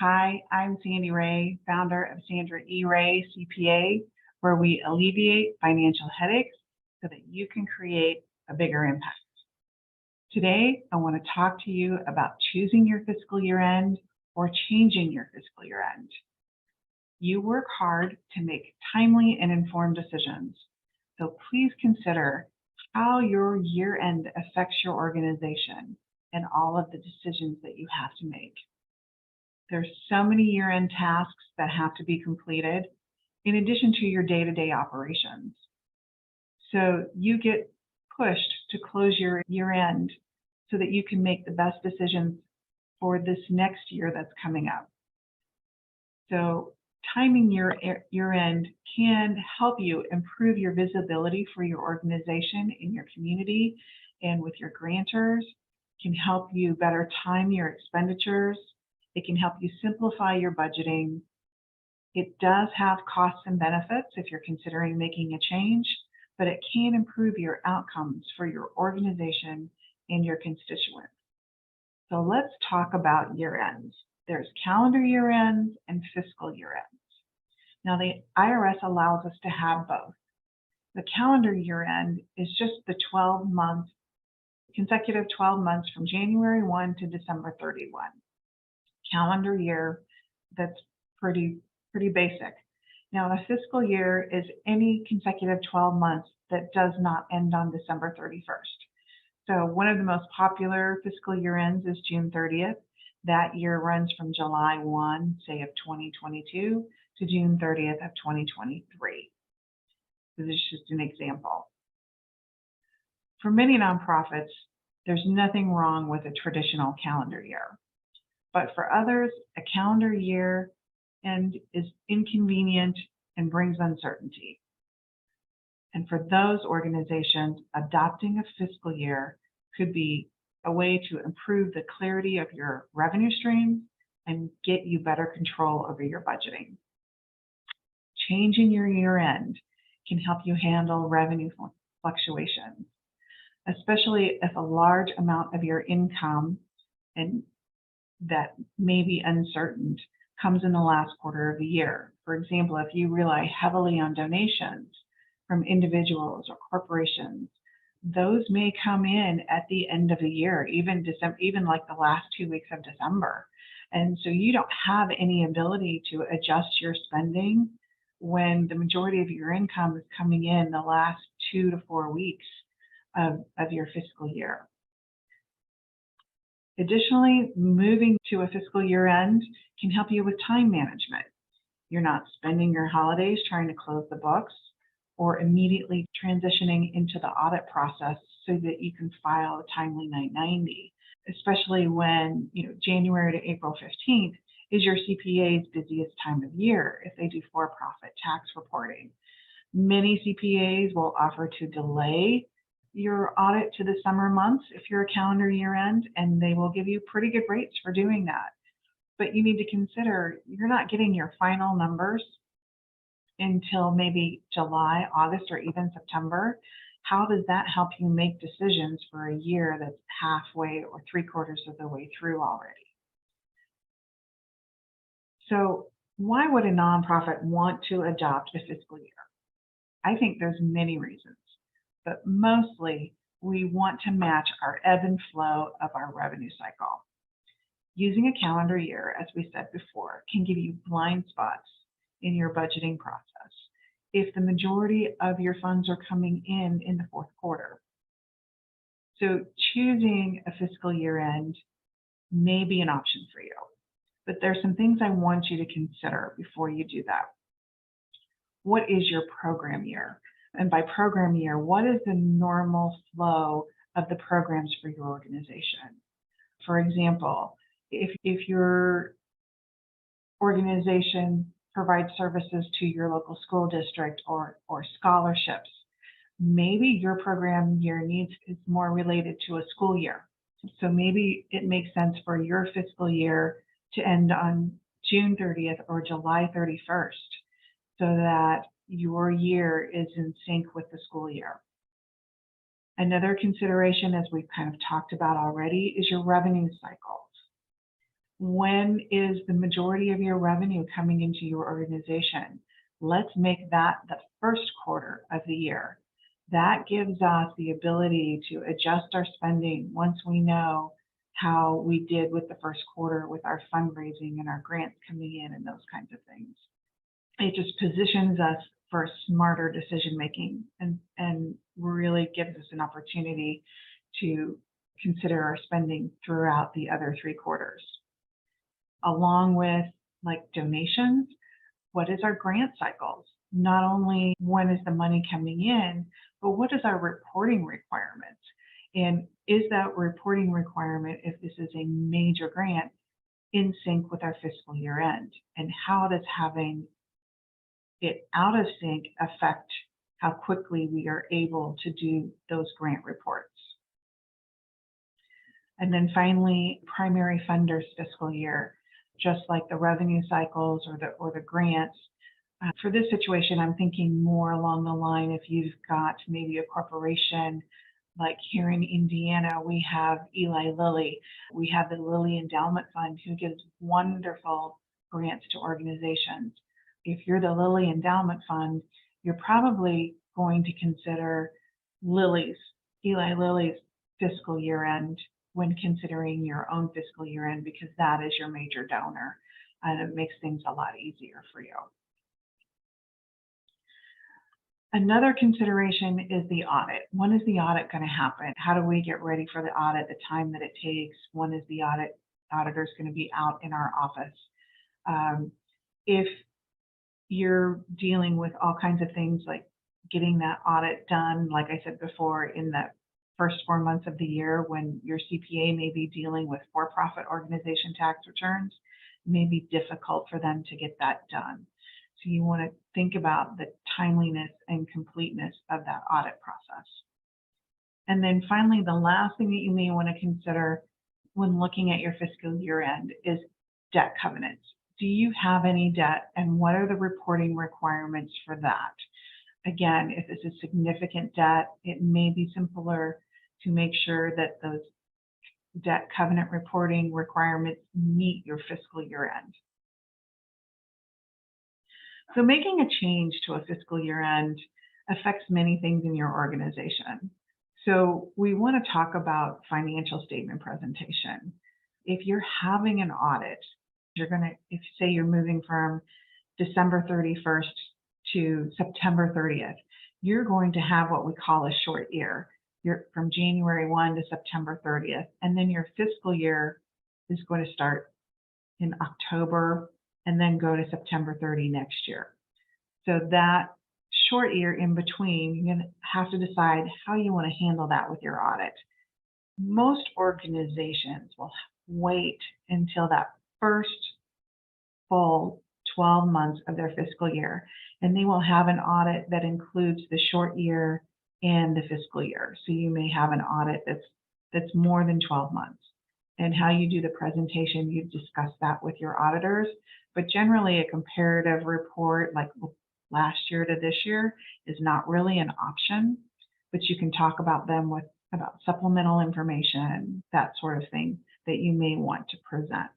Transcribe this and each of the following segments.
Hi, I'm Sandy Ray, founder of Sandra E. Ray CPA, where we alleviate financial headaches so that you can create a bigger impact. Today, I want to talk to you about choosing your fiscal year end or changing your fiscal year end. You work hard to make timely and informed decisions, so please consider how your year end affects your organization and all of the decisions that you have to make. There's so many year-end tasks that have to be completed in addition to your day-to-day operations. So you get pushed to close your year-end so that you can make the best decisions for this next year that's coming up. So timing your year-end can help you improve your visibility for your organization in your community and with your grantors, can help you better time your expenditures. It can help you simplify your budgeting. It does have costs and benefits if you're considering making a change, but it can improve your outcomes for your organization and your constituents. So let's talk about year ends. There's calendar year ends and fiscal year ends. Now the IRS allows us to have both. The calendar year end is just the consecutive 12 months from January 1 to December 31. Calendar year, that's pretty basic. Now, the fiscal year is any consecutive 12 months that does not end on December 31st. So one of the most popular fiscal year ends is June 30th. That year runs from July 1, say, of 2022 to June 30th of 2023. So this is just an example. For many nonprofits, there's nothing wrong with a traditional calendar year. But for others, a calendar year end is inconvenient and brings uncertainty. And for those organizations, adopting a fiscal year could be a way to improve the clarity of your revenue streams and get you better control over your budgeting. Changing your year end can help you handle revenue fluctuations, especially if a large amount of your income and that may be uncertain comes in the last quarter of the year. For example, if you rely heavily on donations from individuals or corporations, those may come in at the end of the year, even like the last 2 weeks of December. And so you don't have any ability to adjust your spending when the majority of your income is coming in the last 2 to 4 weeks of your fiscal year. Additionally, moving to a fiscal year end can help you with time management. You're not spending your holidays trying to close the books or immediately transitioning into the audit process so that you can file a timely 990, especially when January to April 15th is your CPA's busiest time of year if they do for-profit tax reporting. Many CPAs will offer to delay your audit to the summer months if you're a calendar year end, and they will give you pretty good rates for doing that. But you need to consider you're not getting your final numbers until maybe July, August, or even September. How does that help you make decisions for a year that's halfway or 3/4 of the way through already? So why would a nonprofit want to adopt a fiscal year? I think there's many reasons. But mostly we want to match our ebb and flow of our revenue cycle. Using a calendar year, as we said before, can give you blind spots in your budgeting process if the majority of your funds are coming in the fourth quarter. So choosing a fiscal year end may be an option for you, but there's some things I want you to consider before you do that. What is your program year? And by program year, what is the normal flow of the programs for your organization? For example, if your organization provides services to your local school district or scholarships, maybe your program year needs is more related to a school year. So maybe it makes sense for your fiscal year to end on June 30th or July 31st so that your year is in sync with the school year. Another consideration, as we've kind of talked about already, is your revenue cycles. When is the majority of your revenue coming into your organization? Let's make that the first quarter of the year. That gives us the ability to adjust our spending once we know how we did with the first quarter with our fundraising and our grants coming in and those kinds of things. It just positions us for smarter decision making and really gives us an opportunity to consider our spending throughout the other 3 quarters. Along with like donations, what is our grant cycles? Not only when is the money coming in, but what is our reporting requirements? And is that reporting requirement, if this is a major grant, in sync with our fiscal year end? And how does having it out of sync affect how quickly we are able to do those grant reports? And then finally, primary funders fiscal year, just like the revenue cycles or the grants. For this situation, I'm thinking more along the line if you've got maybe a corporation like here in Indiana, we have Eli Lilly. We have the Lilly Endowment Fund who gives wonderful grants to organizations. If you're the Lilly Endowment Fund, you're probably going to consider Eli Lilly's fiscal year end when considering your own fiscal year end, because that is your major donor and it makes things a lot easier for you. Another consideration is the audit. When is the audit going to happen? How do we get ready for the audit, the time that it takes? When is the auditor's going to be out in our office? If you're dealing with all kinds of things like getting that audit done, like I said before, in the first 4 months of the year when your CPA may be dealing with for-profit organization tax returns, it may be difficult for them to get that done. So you want to think about the timeliness and completeness of that audit process. And then finally, the last thing that you may want to consider when looking at your fiscal year end is debt covenants. Do you have any debt, and what are the reporting requirements for that? Again, if it's a significant debt, it may be simpler to make sure that those debt covenant reporting requirements meet your fiscal year end. So making a change to a fiscal year end affects many things in your organization. So we want to talk about financial statement presentation. If you're having an audit, if say you're moving from December 31st to September 30th, you're going to have what we call a short year. You're from January 1 to September 30th, and then your fiscal year is going to start in October and then go to September 30 next year. So that short year in between, you're going to have to decide how you want to handle that with your audit. Most organizations will wait until that first full 12 months of their fiscal year, and they will have an audit that includes the short year and the fiscal year. So you may have an audit that's more than 12 months. And how you do the presentation, you discuss that with your auditors, but generally a comparative report like last year to this year is not really an option, but you can talk about them about supplemental information, that sort of thing that you may want to present.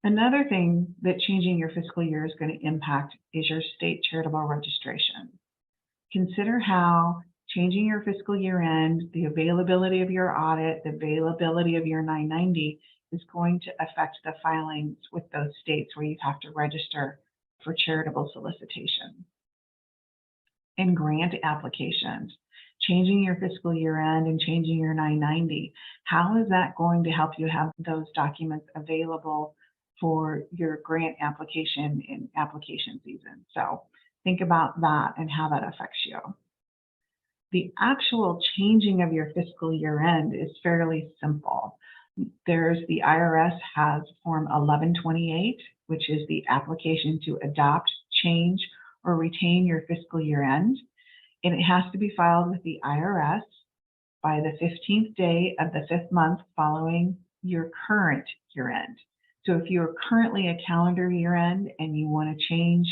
Another thing that changing your fiscal year is going to impact is your state charitable registration. Consider how changing your fiscal year end, the availability of your audit, the availability of your 990 is going to affect the filings with those states where you have to register for charitable solicitation. And grant applications, changing your fiscal year end and changing your 990, how is that going to help you have those documents available for your grant application in application season? So think about that and how that affects you. The actual changing of your fiscal year end is fairly simple. The IRS has Form 1128, which is the application to adopt, change, or retain your fiscal year end. And it has to be filed with the IRS by the 15th day of the 5th month following your current year end. So if you're currently a calendar year end and you want to change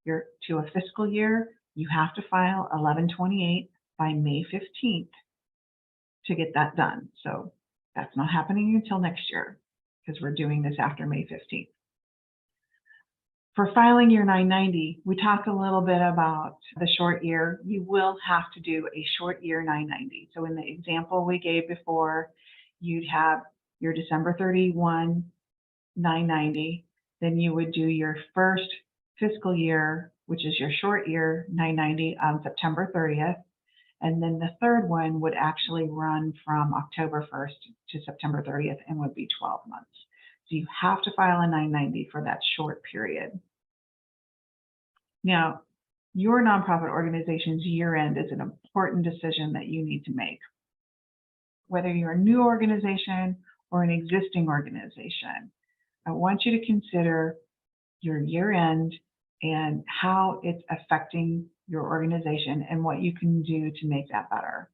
to a fiscal year, you have to file 1128 by May 15th to get that done. So that's not happening until next year. because we're doing this after May 15th. For filing your 990, we talked a little bit about the short year. You will have to do a short year 990. So in the example we gave before, you'd have your December 31 990, then you would do your first fiscal year, which is your short year 990 on September 30th. And then the third one would actually run from October 1st to September 30th and would be 12 months. So you have to file a 990 for that short period. Now, your nonprofit organization's year end is an important decision that you need to make. Whether you're a new organization or an existing organization, I want you to consider your year end and how it's affecting your organization and what you can do to make that better.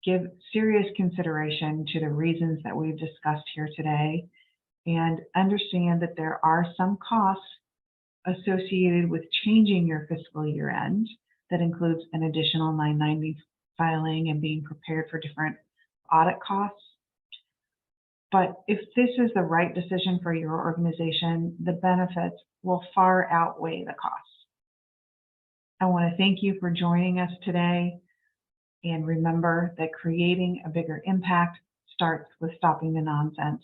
Give serious consideration to the reasons that we've discussed here today, and understand that there are some costs associated with changing your fiscal year end. That includes an additional 990 filing and being prepared for different audit costs. But if this is the right decision for your organization, the benefits will far outweigh the costs. I want to thank you for joining us today. And remember that creating a bigger impact starts with stopping the nonsense.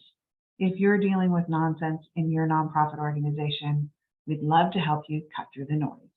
If you're dealing with nonsense in your nonprofit organization, we'd love to help you cut through the noise.